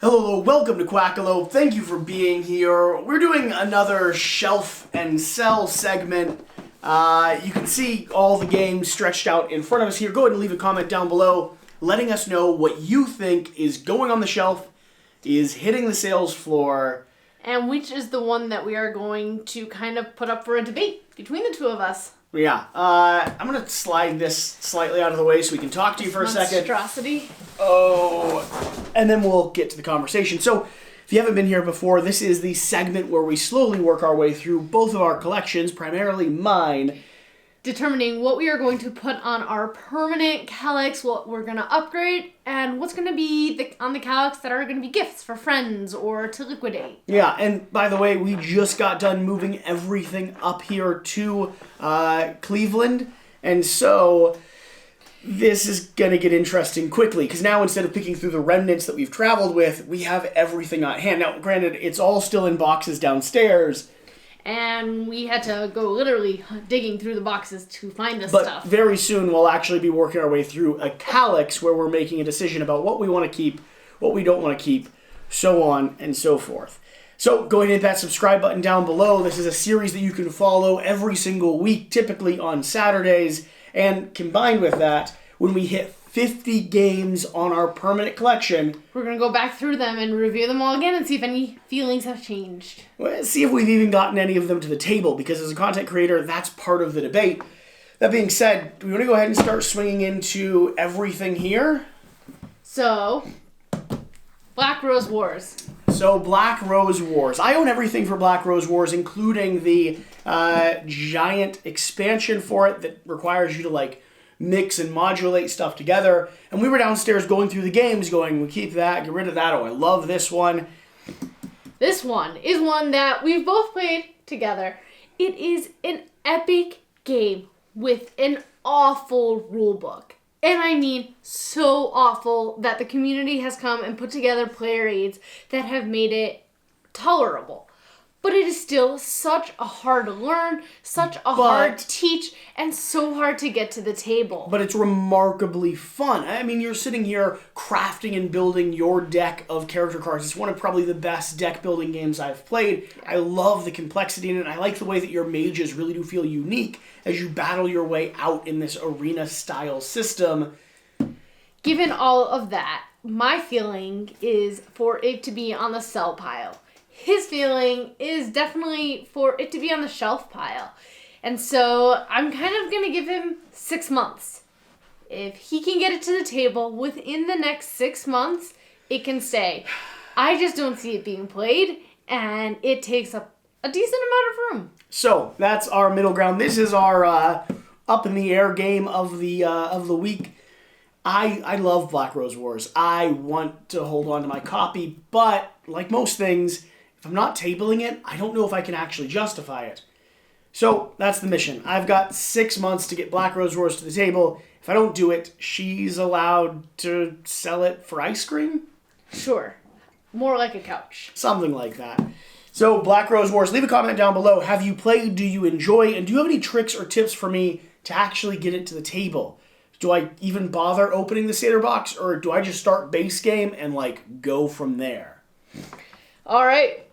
Hello, welcome to Quackalope. Thank you for being here. We're doing another shelf and sell segment. You can see all the games stretched out in front of us here. Go ahead and leave a comment down below letting us know what you think is going on the shelf, is hitting the sales floor, and which is the one that we are going to kind of put up for a debate between the two of us. Yeah, I'm going to slide this slightly out of the way so we can talk to you for a second. Monstrosity. Oh, and then we'll get to the conversation. So, if you haven't been here before, this is the segment where we slowly work our way through both of our collections, primarily mine, determining what we are going to put on our permanent Calyx, what we're going to upgrade, and what's going to be on the Calyx that are going to be gifts for friends or to liquidate. Yeah, and by the way, we just got done moving everything up here to Cleveland, and so this is going to get interesting quickly, because now instead of picking through the remnants that we've traveled with, we have everything on hand. Now, granted, it's all still in boxes downstairs, and we had to go literally digging through the boxes to find this stuff. But very soon we'll actually be working our way through a Calyx where we're making a decision about what we want to keep, what we don't want to keep, so on and so forth. So go ahead and hit that subscribe button down below. This is a series that you can follow every single week, typically on Saturdays. And combined with that, when we hit 50 games on our permanent collection, we're going to go back through them and review them all again and see if any feelings have changed. Well, see if we've even gotten any of them to the table, because as a content creator, that's part of the debate. That being said, do we want to go ahead and start swinging into everything here? So, Black Rose Wars. So, Black Rose Wars. I own everything for Black Rose Wars, including the giant expansion for it that requires you to, mix and modulate stuff together. And we were downstairs going through the games going, we keep that, get rid of that, oh, I love this one. This one is one that we've both played together. It is an epic game with an awful rulebook. And I mean so awful that the community has come and put together player aids that have made it tolerable. But it is still such a hard to learn, such a hard to teach, and so hard to get to the table. But it's remarkably fun. I mean, you're sitting here crafting and building your deck of character cards. It's one of probably the best deck building games I've played. I love the complexity in it. I like the way that your mages really do feel unique as you battle your way out in this arena-style system. Given all of that, my feeling is for it to be on the sell pile. His feeling is definitely for it to be on the shelf pile. And so I'm kind of going to give him 6 months. If he can get it to the table within the next 6 months, it can stay. I just don't see it being played, and it takes up a decent amount of room. So that's our middle ground. This is our up in the air game of the week. I love Black Rose Wars. I want to hold on to my copy, but like most things, if I'm not tabling it, I don't know if I can actually justify it. So that's the mission. I've got 6 months to get Black Rose Wars to the table. If I don't do it, she's allowed to sell it for ice cream? Sure. More like a couch. Something like that. So Black Rose Wars, leave a comment down below. Have you played? Do you enjoy? And do you have any tricks or tips for me to actually get it to the table? Do I even bother opening the Seder box, or do I just start base game and go from there? All right.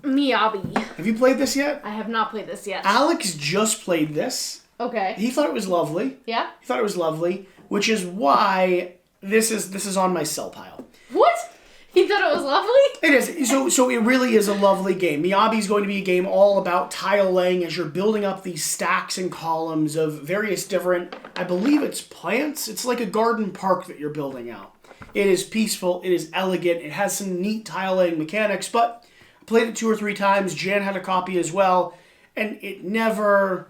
Miyabi. Have you played this yet? I have not played this yet. Alex just played this. Okay. He thought it was lovely. Yeah? He thought it was lovely, which is why this is on my sell pile. What? He thought it was lovely? It is. So it really is a lovely game. Miyabi is going to be a game all about tile laying as you're building up these stacks and columns of various different, I believe it's plants. It's like a garden park that you're building out. It is peaceful. It is elegant. It has some neat tile laying mechanics, but I played it 2 or 3 times. Jan had a copy as well, and it never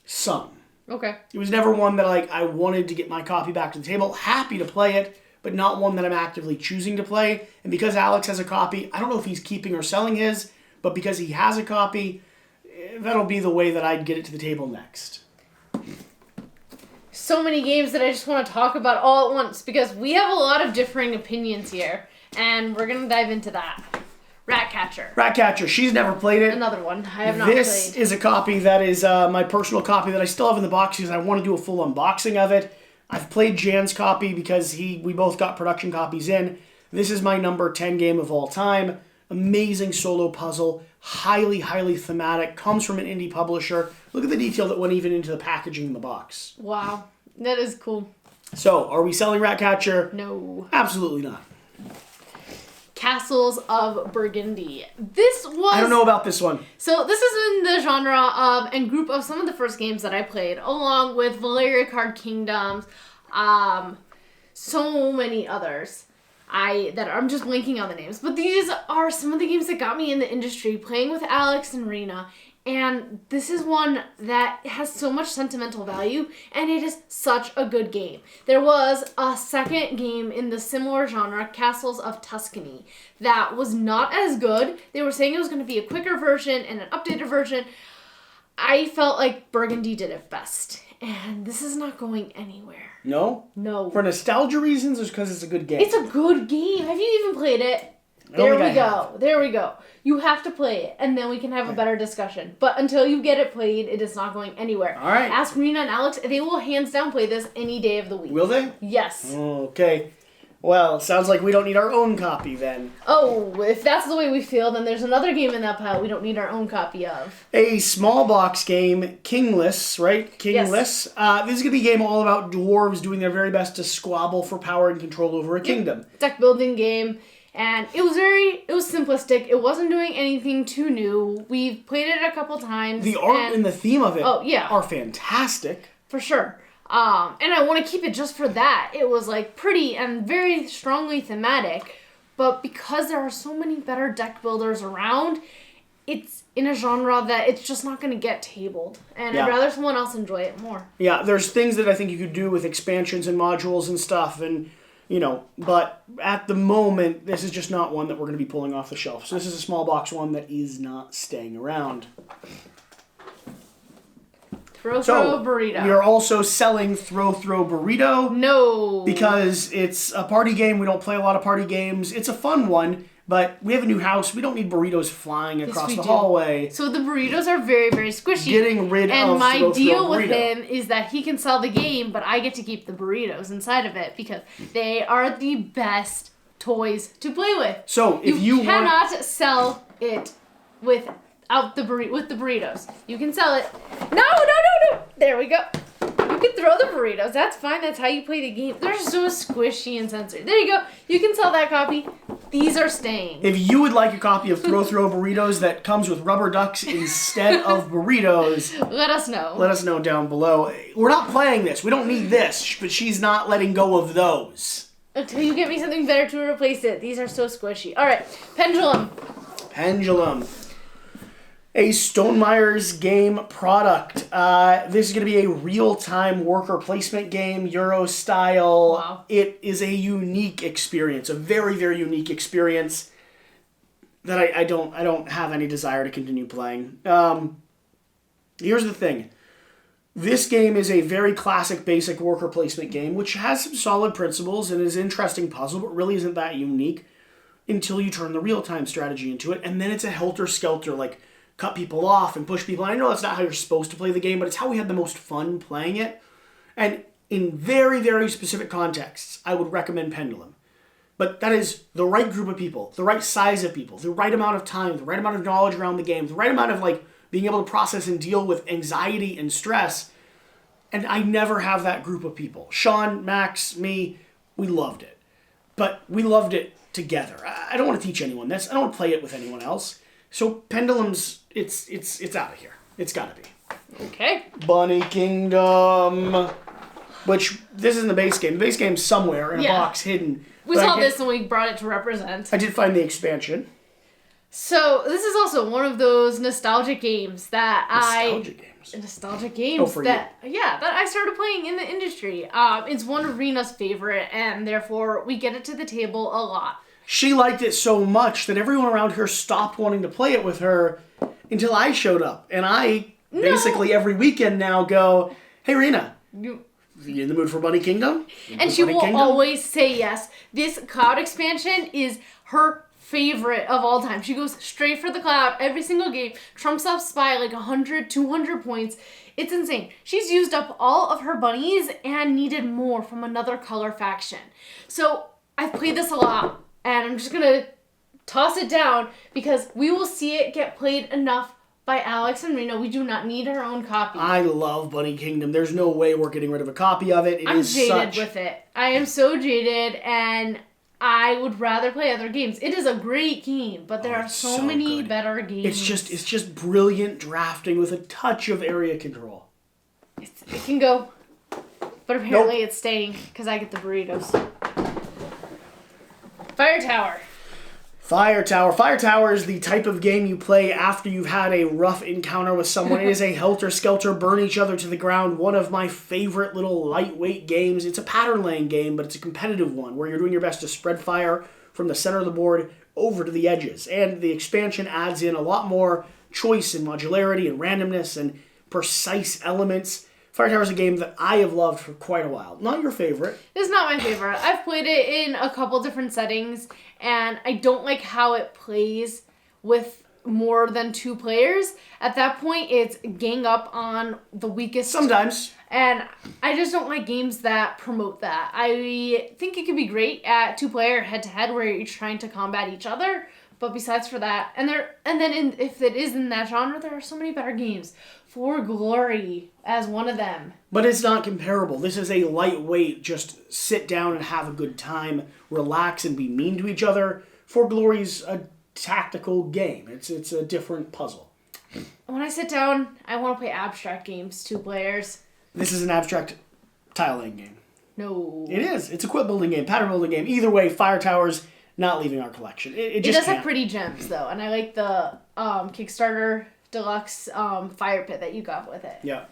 sung. Okay. It was never one that I wanted to get my copy back to the table. Happy to play it, but not one that I'm actively choosing to play. And because Alex has a copy, I don't know if he's keeping or selling his, but because he has a copy, that'll be the way that I'd get it to the table next. So many games that I just want to talk about all at once, because we have a lot of differing opinions here, and we're going to dive into that. Ratcatcher. Ratcatcher. She's never played it. Another one. I have not played. This is a copy that is my personal copy that I still have in the box because I want to do a full unboxing of it. I've played Jan's copy because we both got production copies in. This is my number 10 game of all time. Amazing solo puzzle, highly, highly thematic, comes from an indie publisher. Look at the detail that went even into the packaging in the box. Wow, that is cool. So, are we selling Ratcatcher? No. Absolutely not. Castles of Burgundy. This was... I don't know about this one. So this is in the genre of and group of some of the first games that I played, along with Valeria Card Kingdoms, so many others. I'm just blanking on the names. But these are some of the games that got me in the industry, playing with Alex and Rena. And this is one that has so much sentimental value, and it is such a good game. There was a second game in the similar genre, Castles of Tuscany, that was not as good. They were saying it was going to be a quicker version and an updated version. I felt like Burgundy did it best, and this is not going anywhere. No? No. For nostalgia reasons or because it's a good game? It's a good game. Have you even played it? There we go. There we go. You have to play it, and then we can have a better discussion. But until you get it played, it is not going anywhere. All right. Ask Rena and Alex. They will hands down play this any day of the week. Will they? Yes. Okay. Well, it sounds like we don't need our own copy then. Oh, if that's the way we feel, then there's another game in that pile we don't need our own copy of. A small box game, kingless, right? Kingless. Yes. This is going to be a game all about dwarves doing their very best to squabble for power and control over a kingdom. Deck building game. And it was simplistic. It wasn't doing anything too new. We've played it a couple times. The art and the theme of it are fantastic. For sure. And I want to keep it just for that. It was like pretty and very strongly thematic. But because there are so many better deck builders around, it's in a genre that it's just not going to get tabled. And I'd rather someone else enjoy it more. Yeah, there's things that I think you could do with expansions and modules and stuff. And, but at the moment, this is just not one that we're going to be pulling off the shelf. So this is a small box one that is not staying around. Throw Burrito. We are also selling Throw Burrito. No. Because it's a party game. We don't play a lot of party games. It's a fun one, but we have a new house. We don't need burritos flying across the hallway. So the burritos are very, very squishy. Getting rid of And my Throw deal Burrito. with him is that he can sell the game, but I get to keep the burritos inside of it because they are the best toys to play with. So if you cannot sell it with the burritos. You can sell it. No. There we go. You can throw the burritos. That's fine. That's how you play the game. They're so squishy and sensory. There you go. You can sell that copy. These are staying. If you would like a copy of Throw Burritos that comes with rubber ducks instead of burritos, let us know. Let us know down below. We're not playing this. We don't need this, but she's not letting go of those. Until you get me something better to replace it. These are so squishy. All right. Pendulum. A Stonemeyer's game product. This is going to be a real-time worker placement game, Euro style. Wow. It is a unique experience, a very, very unique experience that I don't have any desire to continue playing. Here's the thing. This game is a very classic, basic worker placement game, which has some solid principles and is an interesting puzzle, but really isn't that unique until you turn the real-time strategy into it, and then it's a helter-skelter, like cut people off and push people. And I know that's not how you're supposed to play the game, but it's how we had the most fun playing it. And in very, very specific contexts, I would recommend Pendulum. But that is the right group of people, the right size of people, the right amount of time, the right amount of knowledge around the game, the right amount of being able to process and deal with anxiety and stress. And I never have that group of people. Sean, Max, me, we loved it. But we loved it together. I don't want to teach anyone this. I don't want to play it with anyone else. So Pendulum's, it's out of here. It's got to be. Okay. Bunny Kingdom. Which, this isn't the base game. The base game's somewhere in a box hidden. We saw this and we brought it to represent. I did find the expansion. So, this is also one of those nostalgic games that Nostalgic games that I started playing in the industry. It's one of Rena's favorite, and therefore we get it to the table a lot. She liked it so much that everyone around her stopped wanting to play it with her until I showed up. And I basically every weekend now go, hey Rena, you in the mood for Bunny Kingdom? And she will always say yes. This cloud expansion is her favorite of all time. She goes straight for the cloud every single game, trumps up Spy like 100, 200 points. It's insane. She's used up all of her bunnies and needed more from another color faction. So I've played this a lot and I'm just gonna toss it down because we will see it get played enough by Alex and Reno. We do not need our own copy. I love Bunny Kingdom. There's no way we're getting rid of a copy of it. I'm jaded with it. I am so jaded, and I would rather play other games. It is a great game, but there are so many better games. It's just brilliant drafting with a touch of area control. It can go, but apparently it's staying because I get the burritos. Fire Tower. Fire Tower. Fire Tower is the type of game you play after you've had a rough encounter with someone. It is a helter-skelter, burn each other to the ground. One of my favorite little lightweight games. It's a pattern-laying game, but it's a competitive one where you're doing your best to spread fire from the center of the board over to the edges. And the expansion adds in a lot more choice and modularity and randomness and precise elements. Fire Tower is a game that I have loved for quite a while. Not your favorite. It's not my favorite. I've played it in a couple different settings, and I don't like how it plays with more than 2 players. At that point, it's gang up on the weakest. Sometimes. And I just don't like games that promote that. I think it could be great at 2-player head-to-head where you're trying to combat each other. But besides for that, if it is in that genre, there are so many better games. For Glory as one of them. But it's not comparable. This is a lightweight, just sit down and have a good time, relax and be mean to each other. For Glory's a tactical game. It's a different puzzle. When I sit down, I want to play abstract games, 2 players. This is an abstract tile-laying game. No. It is. It's a quilt building game, pattern building game. Either way, Fire Tower's not leaving our collection. It just does have pretty gems, though, and I like the Kickstarter Deluxe fire pit that you got with it. Yeah.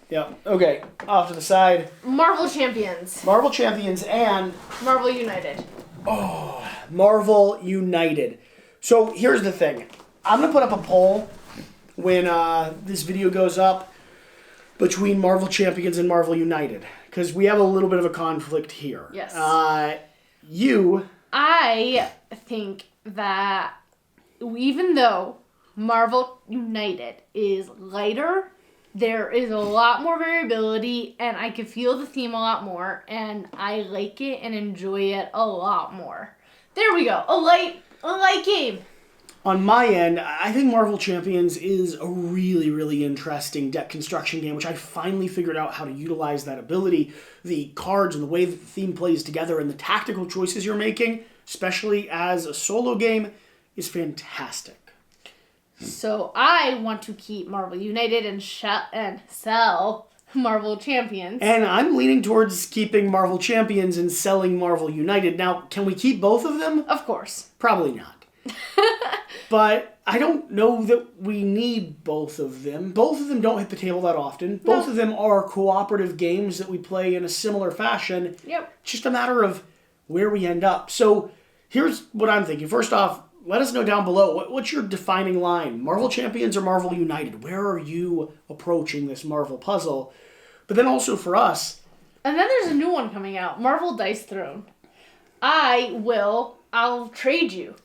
Okay, off to the side. Marvel Champions. Marvel Champions and Marvel United. Oh, Marvel United. So here's the thing. I'm going to put up a poll when this video goes up between Marvel Champions and Marvel United, because we have a little bit of a conflict here. Yes. I think that even though Marvel United is lighter, there is a lot more variability, and I can feel the theme a lot more, and I like it and enjoy it a lot more. There we go. A light game. On my end, I think Marvel Champions is a really, really interesting deck construction game, which I finally figured out how to utilize that ability. The cards and the way that the theme plays together and the tactical choices you're making, especially as a solo game, is fantastic. So I want to keep Marvel United and sell Marvel Champions. And I'm leaning towards keeping Marvel Champions and selling Marvel United. Now, can we keep both of them? Of course. Probably not. But I don't know that we need both of them. Both of them don't hit the table that often. Both of them are cooperative games that we play in a similar fashion. Yep. It's just a matter of where we end up. So here's what I'm thinking. First off, let us know down below, what's your defining line? Marvel Champions or Marvel United? Where are you approaching this Marvel puzzle? But then also for us... And then there's a new one coming out, Marvel Dice Throne. I'll trade you.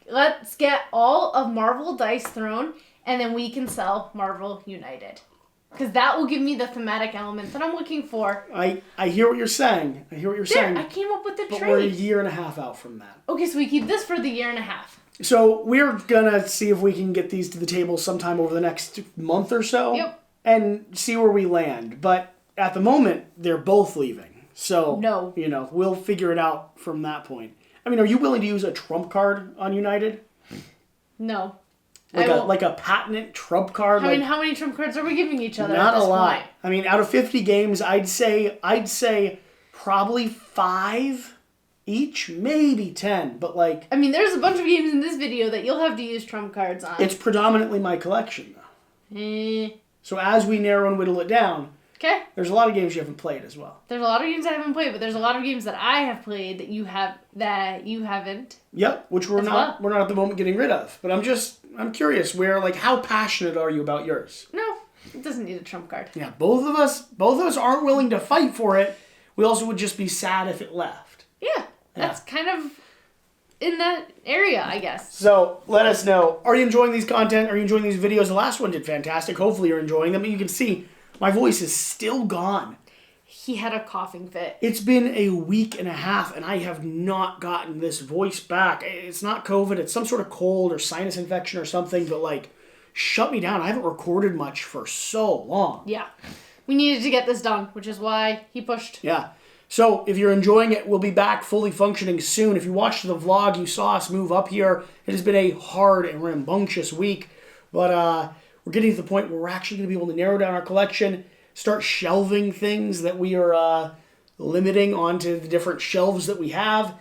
Let's get all of Marvel Dice Throne, and then we can sell Marvel United. Because that will give me the thematic element that I'm looking for. I hear what you're saying. I came up with the trade. But we're a year and a half out from that. Okay, so we keep this for the year and a half. So we're going to see if we can get these to the table sometime over the next month or so. Yep. And see where we land. But at the moment, they're both leaving. So, no. We'll figure it out from that point. I mean, are you willing to use a trump card on United? No. Like a patent trump card? I mean, how many trump cards are we giving each other Not at this a lot. point? I mean, out of 50 games, I'd say probably 5 each, maybe 10, but like... I mean, there's a bunch of games in this video that you'll have to use trump cards on. It's predominantly my collection, though. So as we narrow and whittle it down, okay, there's a lot of games you haven't played as well. There's a lot of games I haven't played, but there's a lot of games that I have played that you haven't. Yep, which we're not at the moment getting rid of. But I'm curious how passionate are you about yours? No, it doesn't need a trump card. Yeah, both of us aren't willing to fight for it. We also would just be sad if it left. Yeah, that's kind of in that area, I guess. So let us know. Are you enjoying these content? Are you enjoying these videos? The last one did fantastic. Hopefully you're enjoying them. You can see my voice is still gone. he had a coughing fit. It's been a week and a half, and I have not gotten this voice back. It's not COVID. It's some sort of cold or sinus infection or something, but, like, shut me down. I haven't recorded much for so long. Yeah. We needed to get this done, which is why he pushed. Yeah. So, if you're enjoying it, we'll be back fully functioning soon. If you watched the vlog, you saw us move up here. It has been a hard and rambunctious week, but we're getting to the point where we're actually going to be able to narrow down our collection, start shelving things that we are limiting onto the different shelves that we have,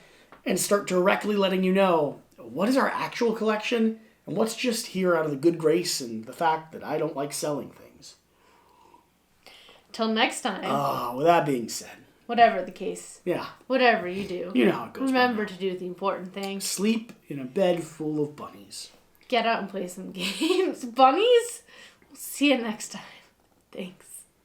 and start directly letting you know what is our actual collection and what's just here out of the good grace and the fact that I don't like selling things. Till next time. With that being said. Whatever the case. Yeah. Whatever you do. You know how it goes. Remember to do the important things. Sleep in a bed full of bunnies. Get out and play some games. Bunnies? We'll see you next time. Thanks.